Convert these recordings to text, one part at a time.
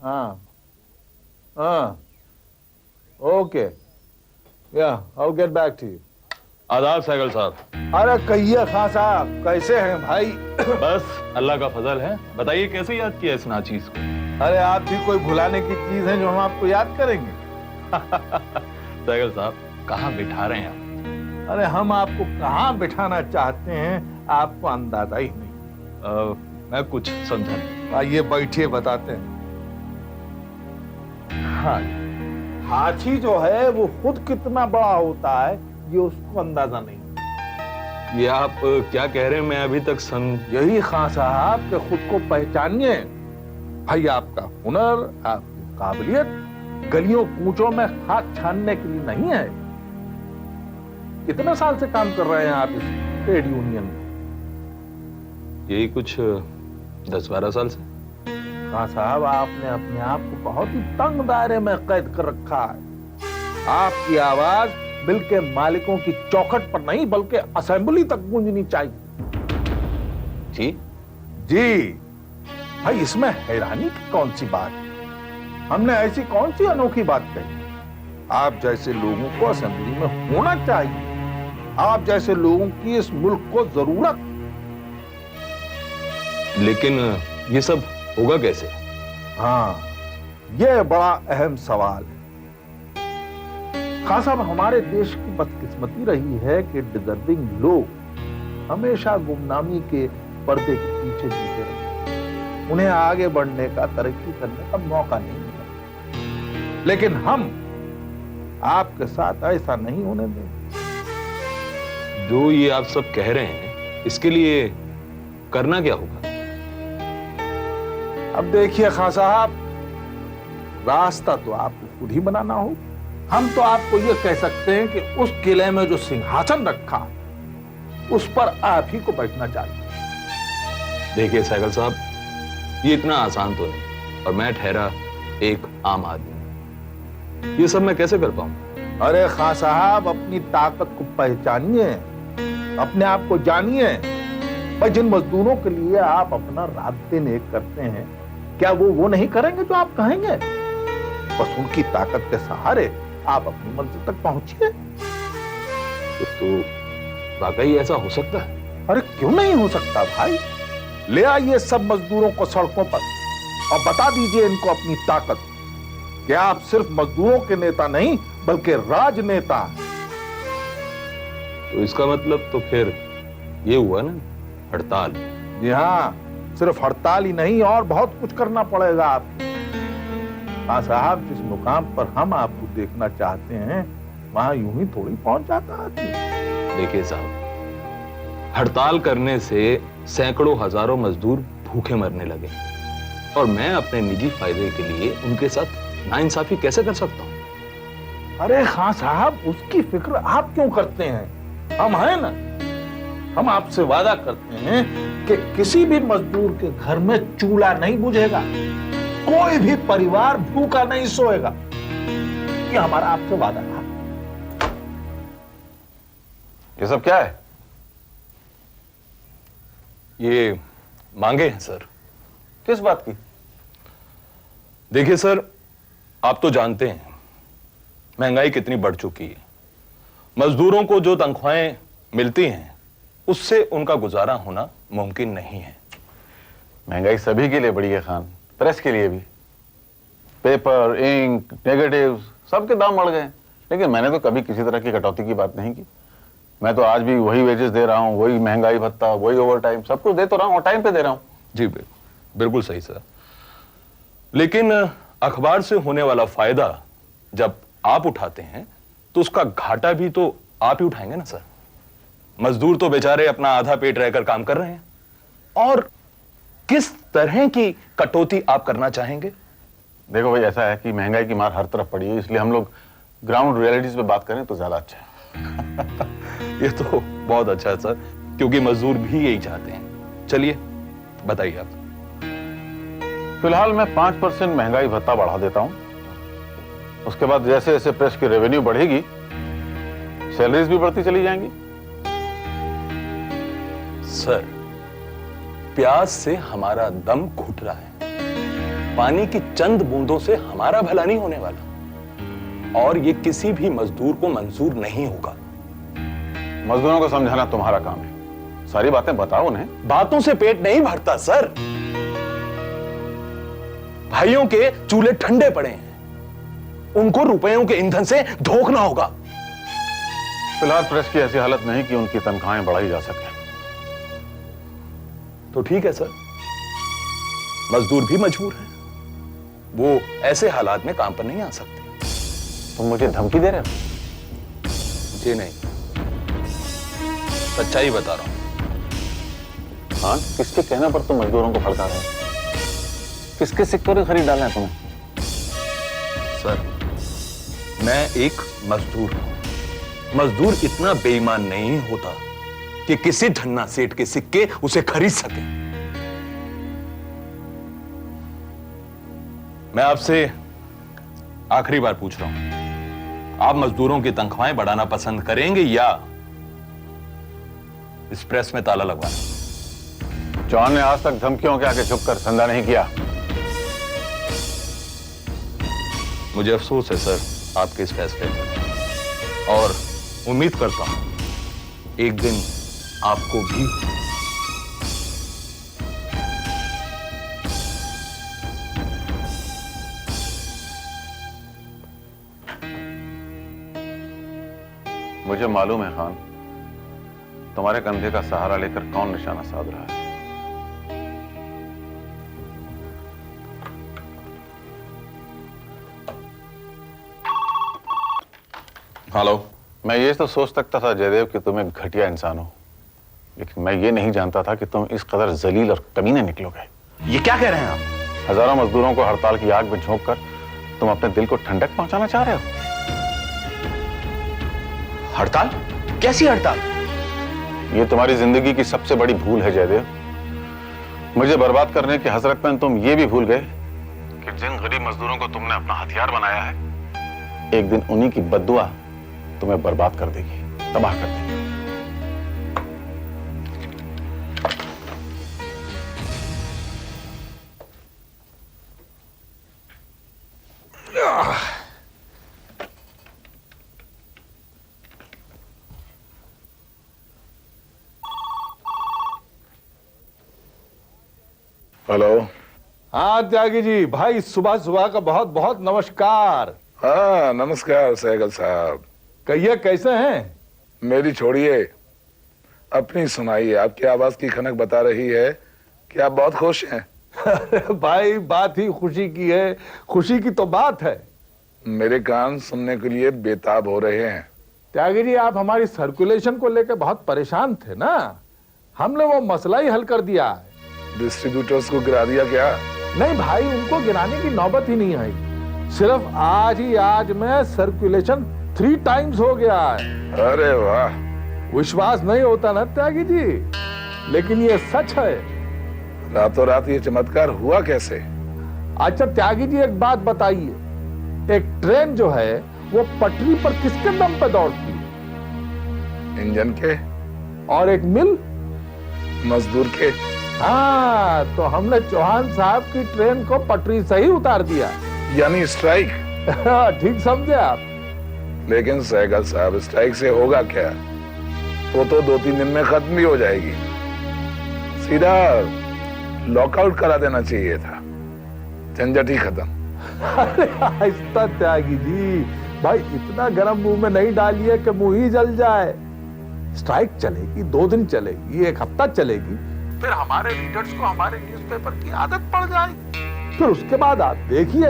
हाँ हाँ, ओके, या I get back to you. आदाब साइकिल साहब। अरे कहिए खां साहब, कैसे हैं भाई? बस अल्लाह का फजल है। बताइए कैसे याद किया इस नाचीज को? अरे आप भी कोई भुलाने की चीज है जो हम आपको याद करेंगे? साइकिल साहब कहाँ बिठा रहे हैं आप? अरे हम आपको कहाँ बिठाना चाहते हैं आपको अंदाजा ही नहीं। मैं कुछ समझा नहीं। आइए बैठिए, बताते हैं। हाँ, हाथी जो है वो खुद कितना बड़ा होता है ये उसको अंदाजा नहीं। ये आप क्या कह रहे हैं? मैं अभी तक यही खां साहब के खुद को पहचानिए भाई। आपका हुनर, आपकी काबिलियत गलियों कूचों में हाथ छानने के लिए नहीं है। कितने साल से काम कर रहे हैं आप इस ट्रेड यूनियन में? यही कुछ 10-12 साल से। खां साहब आपने अपने आप को बहुत ही तंग दायरे में कैद कर रखा है। आपकी आवाज बिल के मालिकों की चौखट पर नहीं बल्कि असेंबली तक गूंजनी चाहिए। जी जी भाई, इसमें हैरानी की कौन सी बात है? हमने ऐसी कौन सी अनोखी बात कही? आप जैसे लोगों को असेंबली में होना चाहिए। आप जैसे लोगों की इस मुल्क को जरूरत। लेकिन ये सब होगा कैसे? हाँ, यह बड़ा अहम सवाल है। खान साहब, हमारे देश की बदकिस्मती रही है कि डिजर्विंग लोग हमेशा गुमनामी के पर्दे के पीछे जीते रहे। उन्हें आगे बढ़ने का, तरक्की करने का मौका नहीं मिला। लेकिन हम आपके साथ ऐसा नहीं होने देंगे। जो ये आप सब कह रहे हैं, इसके लिए करना क्या होगा? अब देखिए खां साहब, रास्ता तो आपको खुद ही बनाना हो। हम तो आपको यह कह सकते हैं कि उस किले में जो सिंहासन रखा उस पर आप ही को बैठना चाहिए। देखिए साइकिल साहब, ये इतना आसान तो नहीं, और मैं ठहरा एक आम आदमी। ये सब मैं कैसे कर पाऊं? अरे खां साहब, अपनी ताकत को पहचानिए, अपने आप को जानिए। भाई, जिन मजदूरों के लिए आप अपना रात दिन एक करते हैं, क्या वो नहीं करेंगे जो आप कहेंगे? बस उनकी ताकत के सहारे आप अपनी मंजिल तक पहुंचिए। तो वाकई ऐसा हो सकता है? अरे क्यों नहीं हो सकता भाई? ले आइए सब मजदूरों को सड़कों पर और बता दीजिए इनको अपनी ताकत कि आप सिर्फ मजदूरों के नेता नहीं बल्कि राजनेता हैं। तो इसका मतलब तो फिर ये हुआ ना, हड़ताल। जी हाँ, सिर्फ हड़ताल ही नहीं और बहुत कुछ करना पड़ेगा आपको। हाँ साहब, जिस मुकाम पर हम आपको देखना चाहते हैं वहां यूं ही थोड़ी पहुंच जाता आदमी। देखिए साहब, हड़ताल करने से सैकड़ों हजारों मजदूर भूखे मरने लगे, और मैं अपने निजी फायदे के लिए उनके साथ नाइंसाफी कैसे कर सकता हूं? अरे खां साहब, उसकी फिक्र आप क्यों करते हैं? हम हैं ना। हम आपसे वादा करते हैं कि किसी भी मजदूर के घर में चूल्हा नहीं बुझेगा, कोई भी परिवार भूखा नहीं सोएगा। ये हमारा आपसे वादा था। ये सब क्या है? ये मांगे हैं सर। किस बात की? देखिए सर, आप तो जानते हैं महंगाई कितनी बढ़ चुकी है। मजदूरों को जो तनख्वाहें मिलती हैं उससे उनका गुजारा होना मुमकिन नहीं है। महंगाई सभी के लिए बढ़ी है खान, प्रेस के लिए भी। पेपर, इंक, नेगेटिव्स सबके दाम बढ़ गए, लेकिन मैंने तो कभी किसी तरह की कटौती की बात नहीं की। मैं तो आज भी वही वेजेस दे रहा हूँ, वही महंगाई भत्ता, वही ओवर टाइम, सब कुछ दे तो रहा हूँ और टाइम पे दे रहा हूँ। जी बिल्कुल सही सर। लेकिन अखबार से होने वाला फायदा जब आप उठाते हैं तो उसका घाटा भी तो आप ही उठाएंगे ना सर। मजदूर तो बेचारे अपना आधा पेट रहकर काम कर रहे हैं, और किस तरह की कटौती आप करना चाहेंगे? देखो भाई, ऐसा है कि महंगाई की मार हर तरफ पड़ी है, इसलिए हम लोग ग्राउंड रियलिटीज पे बात करें तो ज्यादा अच्छा है। ये तो बहुत अच्छा है सर, क्योंकि मजदूर भी यही चाहते हैं। चलिए बताइए आप। फिलहाल मैं 5% महंगाई भत्ता बढ़ा देता हूं। उसके बाद जैसे जैसे प्रेस की रेवेन्यू बढ़ेगी, सैलरीज भी बढ़ती चली जाएंगी। सर, प्यास से हमारा दम घुट रहा है। पानी की चंद बूंदों से हमारा भला नहीं होने वाला, और ये किसी भी मजदूर को मंजूर नहीं होगा। मजदूरों को समझाना तुम्हारा काम है, सारी बातें बताओ उन्हें। बातों से पेट नहीं भरता सर। भाइयों के चूल्हे ठंडे पड़े हैं, उनको रुपयों के ईंधन से धोखना होगा। फिलहाल प्रेस की ऐसी हालत नहीं कि उनकी तनख्वाहें बढ़ाई जा सके। तो ठीक है सर, मजदूर भी मजबूर हैं, वो ऐसे हालात में काम पर नहीं आ सकते। तुम मुझे धमकी दे रहे हो? जी नहीं, सच्चाई बता रहा हूं। हाँ, किसके कहने पर तुम मजदूरों को भड़का रहे हो? किसके सिक्के खरीद डालना है तुम्हें? सर, मैं एक मजदूर हूं। मजदूर इतना बेईमान नहीं होता कि किसी धन्ना सेठ के सिक्के उसे खरीद सके। मैं आपसे आखिरी बार पूछ रहा हूं, आप मजदूरों की तनख्वाहें बढ़ाना पसंद करेंगे या इस प्रेस में ताला लगवाना? चौहान ने आज तक धमकियों के आगे झुककर धंधा नहीं किया। मुझे अफसोस है सर आपके इस फैसले पर, और उम्मीद करता हूं एक दिन आपको भी। मुझे मालूम है खान, तुम्हारे कंधे का सहारा लेकर कौन निशाना साध रहा है। हेलो। मैं ये तो सोच सकता था जयदेव कि तुम एक घटिया इंसान हो, लेकिन मैं ये नहीं जानता था कि तुम इस कदर जलील और कमीने निकलोगे। ये क्या कह रहे हैं आप? हजारों मजदूरों को हड़ताल की आग में झोंक कर तुम अपने दिल को ठंडक पहुंचाना चाह रहे हो। हड़ताल? कैसी हड़ताल? ये तुम्हारी जिंदगी की सबसे बड़ी भूल है जयदेव। मुझे बर्बाद करने की हसरत में तुम ये भी भूल गए कि जिन गरीब मजदूरों को तुमने अपना हथियार बनाया है, एक दिन उन्हीं की बद्दुआ तुम्हें बर्बाद कर देगी, तबाह कर देगी। हेलो। हाँ त्यागी जी, भाई सुबह सुबह का बहुत बहुत नमस्कार। हाँ नमस्कार सहगल साहब। कहिए कैसे हैं? मेरी छोड़िए, अपनी सुनाइए। आपकी आवाज की खनक बता रही है कि आप बहुत खुश हैं। भाई बात ही खुशी की है, खुशी की तो बात है। मेरे कान सुनने के लिए बेताब हो रहे हैं। त्यागी जी, आप हमारी सर्कुलेशन को लेकर बहुत परेशान थे ना, हमने वो मसला ही हल कर दिया है। डिस्ट्रीब्यूटर्स को गिरा दिया क्या? नहीं भाई, उनको गिराने की नौबत ही नहीं आई। सिर्फ आज ही आज में सर्कुलेशन 3 टाइम्स हो गया है। अरे वाह। विश्वास नहीं होता ना त्यागी जी, लेकिन ये सच है। रातों रात ये चमत्कार हुआ कैसे? अच्छा त्यागी जी, एक बात बताइए, एक ट्रेन जो है वो पटरी पर किसके दम पे दौड़ती है? इंजन के। और एक मिल? मजदूर के। हाँ, तो हमने चौहान साहब की ट्रेन को पटरी से ही उतार दिया। यानी स्ट्राइक। ठीक समझे आप। लेकिन सहगल साहब, स्ट्राइक से होगा क्या? वो तो 2-3 दिन में खत्म भी हो जाएगी। सीधा लॉकआउट करा देना चाहिए था, झंझट ही खत्म। अरे आहिस्ता त्यागी जी, भाई इतना गर्म मुंह में नहीं डालिए कि मुंह ही जल जाए। स्ट्राइक चलेगी, 2 दिन चलेगी, 1 हफ्ता चलेगी, फिर हमारे लीडर्स को हमारे न्यूज़पेपर की आदत पड़ जाएगी। फिर उसके बाद आप देखिए,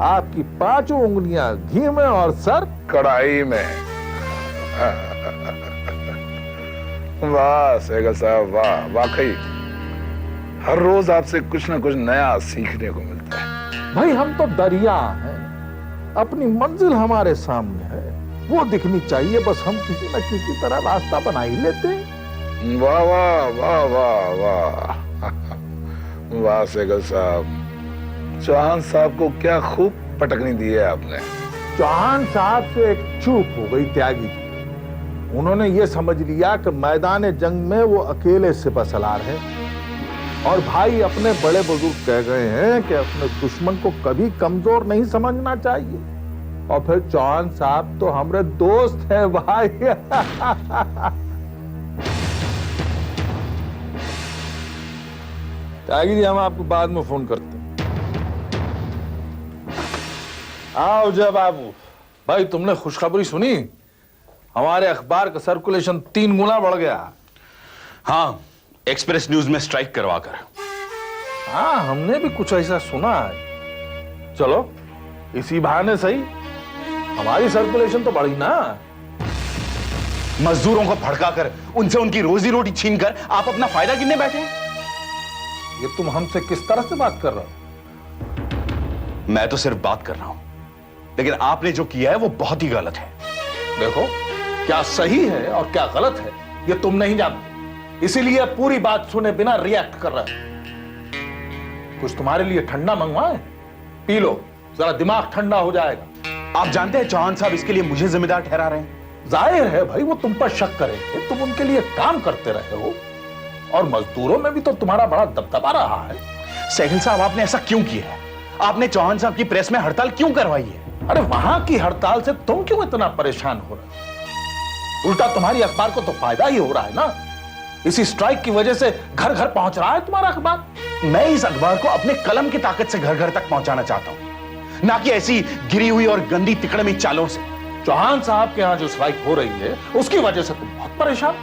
आपकी 5 उंगलियां घी में और सर कढ़ाई में। वाह सहगल साहब, वाह। वाकई हर रोज आपसे कुछ ना कुछ नया सीखने को मिलता है। भाई हम तो दरिया हैं, अपनी मंजिल हमारे सामने है, वो दिखनी चाहिए, बस हम किसी न किसी तरह रास्ता बना ही लेते हैं। वाह वाह वाह वाह वाह। वाह सहगल साहब, चौहान साहब को क्या खूब पटकनी दी है आपने। चौहान साहब से एक चूक हो गई त्यागी जी। उन्होंने ये समझ लिया कि मैदान जंग में वो अकेले सिपहसालार है, और भाई, अपने बड़े बुजुर्ग कह गए हैं कि अपने दुश्मन को कभी कमजोर नहीं समझना चाहिए। और फिर चौहान साहब तो हमारे दोस्त हैं भाई। त्यागी जी, हम आपको बाद में फोन करते हैं। आओ जय बाबू। भाई, तुमने खुशखबरी सुनी? हमारे अखबार का सर्कुलेशन 3 गुना बढ़ गया। हाँ, एक्सप्रेस न्यूज में स्ट्राइक करवाकर। हाँ, हमने भी कुछ ऐसा सुना है। चलो, इसी बहाने सही हमारी सर्कुलेशन तो बढ़ी ना। मजदूरों को भड़काकर उनसे उनकी रोजी रोटी छीनकर आप अपना फायदा गिनने बैठे हैं। ये तुम हमसे किस तरह से बात कर रहे हो? मैं तो सिर्फ बात कर रहा हूं, लेकिन आपने जो किया है वो बहुत ही गलत है। देखो, क्या सही है और क्या गलत है ये तुम नहीं जानते, इसीलिए पूरी बात सुने बिना रिएक्ट कर रहे हो। कुछ तुम्हारे लिए ठंडा मंगवाएं? पी लो, जरा दिमाग ठंडा हो जाएगा। आप जानते हैं चौहान साहब इसके लिए मुझे जिम्मेदार ठहरा रहे हैं। जाहिर है भाई, वो तुम पर शक करेंगे, तुम उनके लिए काम करते रहे हो और मजदूरों में भी तो तुम्हारा बड़ा दबदबा रहा है। सहगल साहब, आपने ऐसा क्यों किया है? आपने चौहान साहब की प्रेस में हड़ताल क्यों करवाई है? अरे, वहां की हड़ताल से तुम क्यों इतना परेशान हो रहे हो? उल्टा तुम्हारी अखबार को तो फायदा ही हो रहा है ना। इसी स्ट्राइक की वजह से घर घर पहुंच रहा है तुम्हारा अखबार। मैं इस अखबार को अपने कलम की ताकत से घर घर तक पहुंचाना चाहता हूं, ना कि ऐसी गिरी हुई और गंदी तिकड़मी चालों से। चौहान साहब के यहां जो स्ट्राइक हो रही है उसकी वजह से तुम बहुत परेशान।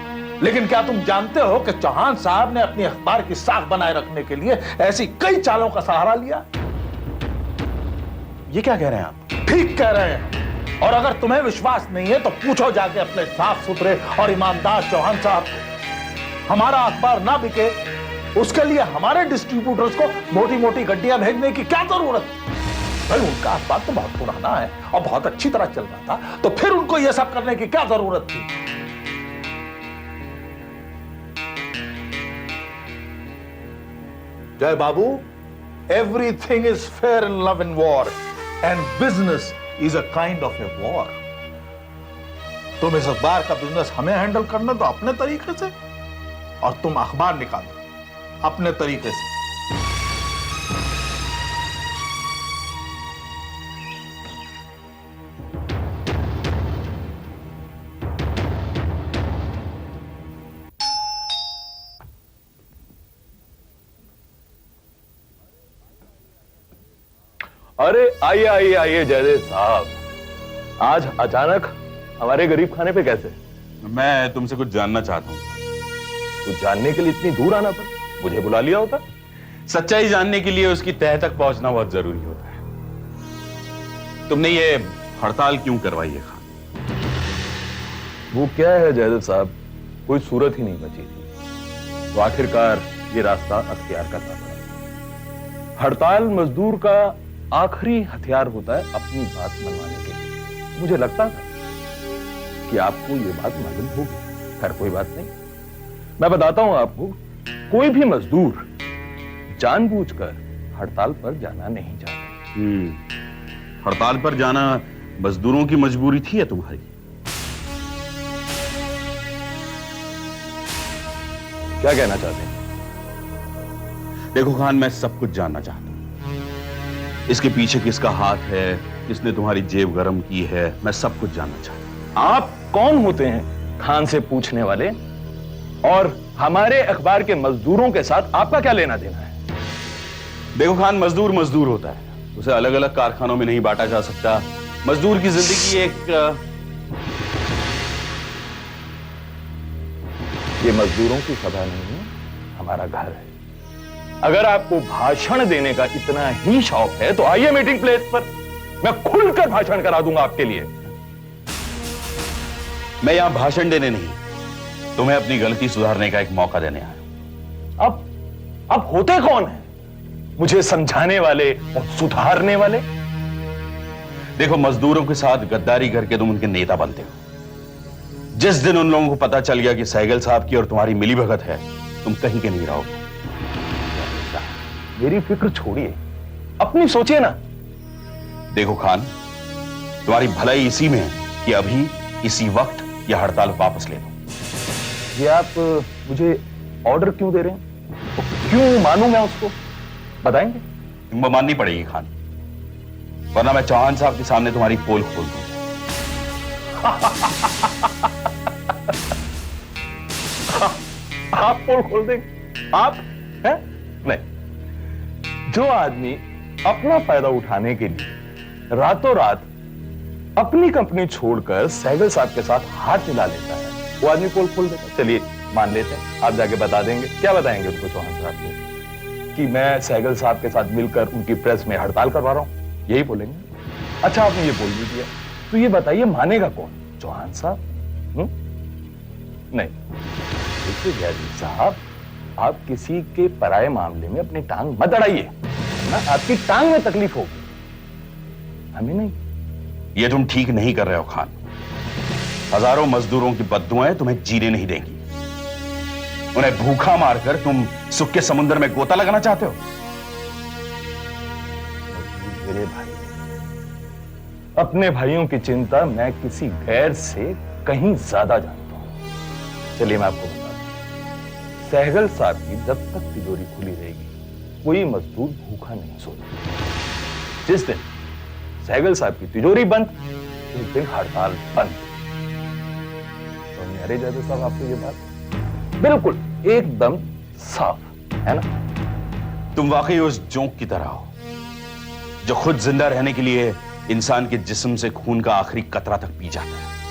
लेकिन क्या तुम जानते हो कि चौहान साहब ने अपनी अखबार की साख बनाए रखने के लिए ऐसी कई चालों का सहारा लिया? ये क्या कह रहे हैं आप? ठीक कह रहे हैं। और अगर तुम्हें विश्वास नहीं है तो पूछो जाके अपने साफ सुथरे और ईमानदार चौहान साहब को। हमारा अखबार ना बिके उसके लिए हमारे डिस्ट्रीब्यूटर्स को मोटी मोटी गड्डियां भेजने की क्या जरूरत है? भाई, उनका अखबार तो बहुत पुराना है और बहुत अच्छी तरह चल रहा था, तो फिर उनको यह सब करने की क्या जरूरत थी? Jay Babu, everything is fair in love and war and business is a kind of a war. तुम इस अखबार का बिजनेस हमें हैंडल करना तो अपने तरीके से, और तुम अखबार निकालो अपने तरीके से। अरे आइए आइए आइए जयदेव साहब, आज अचानक हमारे गरीब खाने पे कैसे? मैं तुमसे कुछ जानना चाहता हूं। कुछ जानने के लिए इतनी दूर आना पड़ा? मुझे बुला लिया होता। सच्चाई जानने के लिए उसकी तह तक पहुंचना बहुत जरूरी होता है। तुमने ये हड़ताल क्यों करवाई है खान? वो क्या है जयदेव साहब, कोई सूरत ही नहीं बची थी, तो आखिरकार ये रास्ता अख्तियार करना पड़ा। हड़ताल मजदूर का आखिरी हथियार होता है अपनी बात मनवाने के लिए। मुझे लगता था कि आपको ये बात मालूम होगी। खैर, कोई बात नहीं, मैं बताता हूं आपको। कोई भी मजदूर जानबूझकर हड़ताल पर जाना नहीं चाहता। हड़ताल पर जाना मजदूरों की मजबूरी थी या तुम्हारी? क्या कहना चाहते हैं? देखो खान, मैं सब कुछ जानना चाहता हूं। इसके पीछे किसका हाथ है, किसने तुम्हारी जेब गरम की है, मैं सब कुछ जानना चाहता हूं। आप कौन होते हैं खान से पूछने वाले? और हमारे अखबार के मजदूरों के साथ आपका क्या लेना देना है? देखो खान, मजदूर मजदूर होता है, उसे अलग अलग कारखानों में नहीं बांटा जा सकता। मजदूर की जिंदगी एक ये मजदूरों की सभा नहीं है, हमारा घर है। अगर आपको भाषण देने का इतना ही शौक है तो आइए मीटिंग प्लेस पर, मैं खुलकर भाषण करा दूंगा आपके लिए। मैं यहां भाषण देने नहीं, तुम्हें अपनी गलती सुधारने का एक मौका देने आया हूं। अब होते कौन है मुझे समझाने वाले और सुधारने वाले? देखो, मजदूरों के साथ गद्दारी करके तुम उनके नेता बनते हो। जिस दिन उन लोगों को पता चल गया कि सहगल साहब की और तुम्हारी मिलीभगत है, तुम कहीं के नहीं रहोगे। मेरी फिक्र छोड़िए, अपनी सोचिए ना। देखो खान, तुम्हारी भलाई इसी में है कि अभी इसी वक्त यह हड़ताल वापस ले लो। ये आप मुझे ऑर्डर क्यों दे रहे हैं? क्यों मानूं मैं उसको? बताएंगे? तुमको माननी पड़ेगी खान, वरना मैं चौहान साहब के सामने तुम्हारी पोल खोल दूंगा। आप पोल खोल देंगे? आप हैं? नहीं। जो आदमी अपना फायदा उठाने के लिए रातों रात अपनी कंपनी छोड़कर सहगल साहब के साथ हाथ मिला लेता है, वो आदमी पोल खोल देता है। चलिए मान लेते हैं, आप जाके बता देंगे। क्या बताएंगे उनको चौहान साहब को? कि मैं सहगल साहब के साथ मिलकर उनकी प्रेस में हड़ताल करवा रहा हूं, यही बोलेंगे? अच्छा, आपने ये बोल भी दिया, तो ये बताइए मानेगा कौन? चौहान साहब? नहीं। देखिए जयदीप साहब, आप किसी के पराये मामले में अपनी टांग मत अड़ाइए, ना आपकी टांग में तकलीफ होगी, हमें नहीं। ये तुम ठीक नहीं कर रहे हो खान। हजारों मजदूरों की बद्दुआएं तुम्हें जीने नहीं देंगी। उन्हें भूखा मारकर तुम सुख के समुद्र में गोता लगाना चाहते हो? मेरे भाई, अपने भाइयों की चिंता मैं किसी गैर से कहीं ज्यादा जानता हूं। चलिए मैं आपको बता दूं, सहगल साहब की जब तक तिजोरी खुली रहेगी, कोई मजदूर भूखा नहीं सोएगा। जिस दिन सहगल साहब की तिजोरी बंद, उस दिन हड़ताल बंद। तो अरे जयदेव साहब, आपको ये बात बिल्कुल एकदम साफ है ना? तुम वाकई उस जोंक की तरह हो जो खुद जिंदा रहने के लिए इंसान के जिस्म से खून का आखिरी कतरा तक पी जाता है।